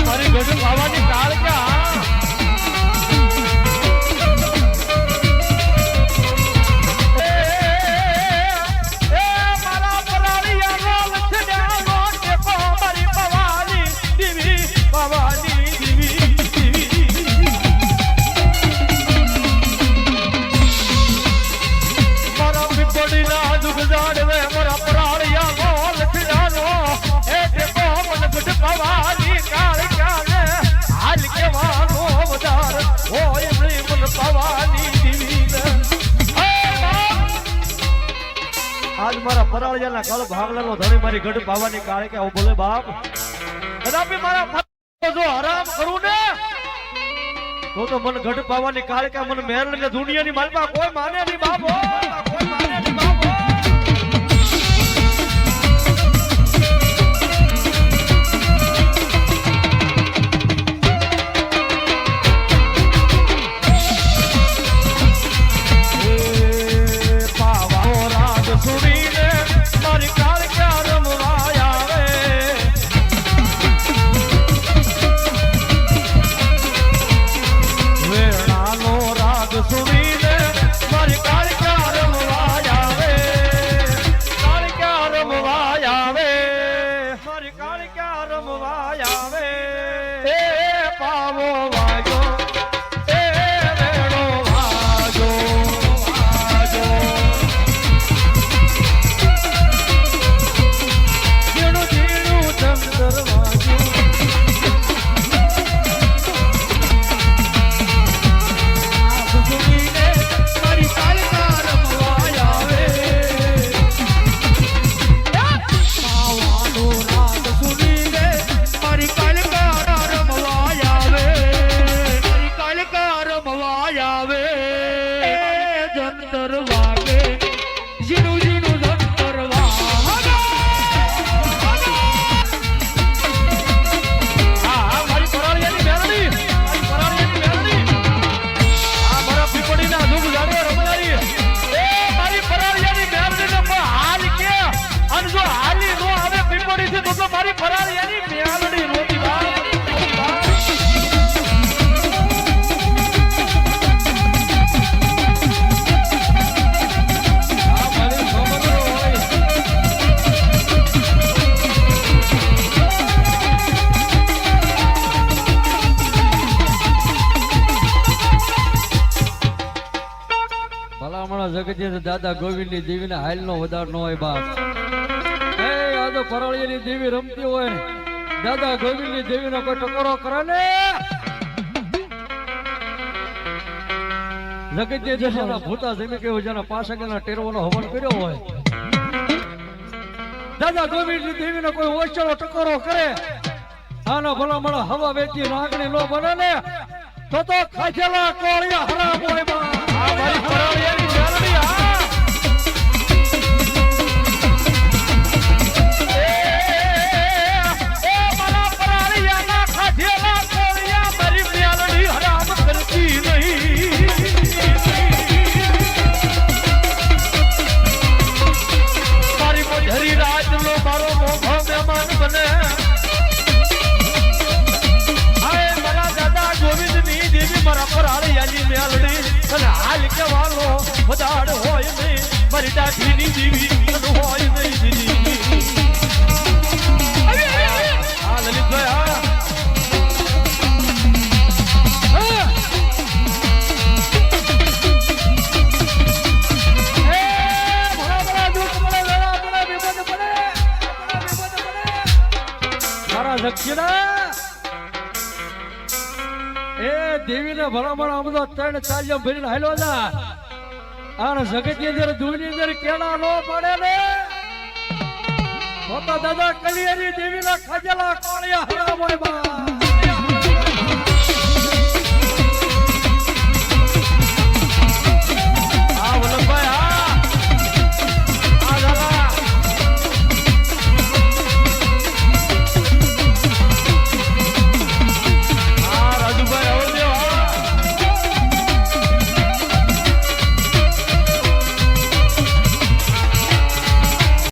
મારી ગઢ ખાવાની કાળ ક્યાં આજ મારા પરાળિયાના કાળ ભાગલાનો ધણી મારી ગઢ પાવાની કાળે કે બોલે બાપ કદાપી મારા જો આરામ કરું ને તો મને ગઢ પાવાની કાળે કે મને મહેર ને દુનિયાની માલમાં કોઈ માને નહીં બાપ કોઈ માને નહીં બાપ જગત દાદા ગોવિંદ ની દેવી ના હાલ નો વધાર નો હોય બાપ એ આ તો પરાળિયા ની દેવી રમતી હોય ને દાદા ગોવિંદ ની દેવી નો કોઈ ટકોરો કરે ને જગત જેના ભૂતા જમી કેવું જેના પાસગના ટેરવાનો હવન કર્યો હોય દાદા ગોવિંદ ની દેવી નો કોઈ ઓછો ટકોરો કરે આનો ભલા મળે હવા વેચી નાગણી નો બને ને તો ખાધેલા કોળિયા હરામ હોય બાપ આ મારી પરાળિયા ની મેલડી વધાડ હોય નહીં મારી દાઢીની દીવી હોય નહીં દીદી હા લલિતભાઈ મારા દક્ષિણા એ દેવીને ભલામણ આમ તો 3 ચાલ્યા ભરીને હાલો જા આને જગત ની અંદર દુની અંદર કેળા નો પડે ને તો દાદા કલિયાની દેવીના ખાજેલા કોળિયા હરામ હોય બા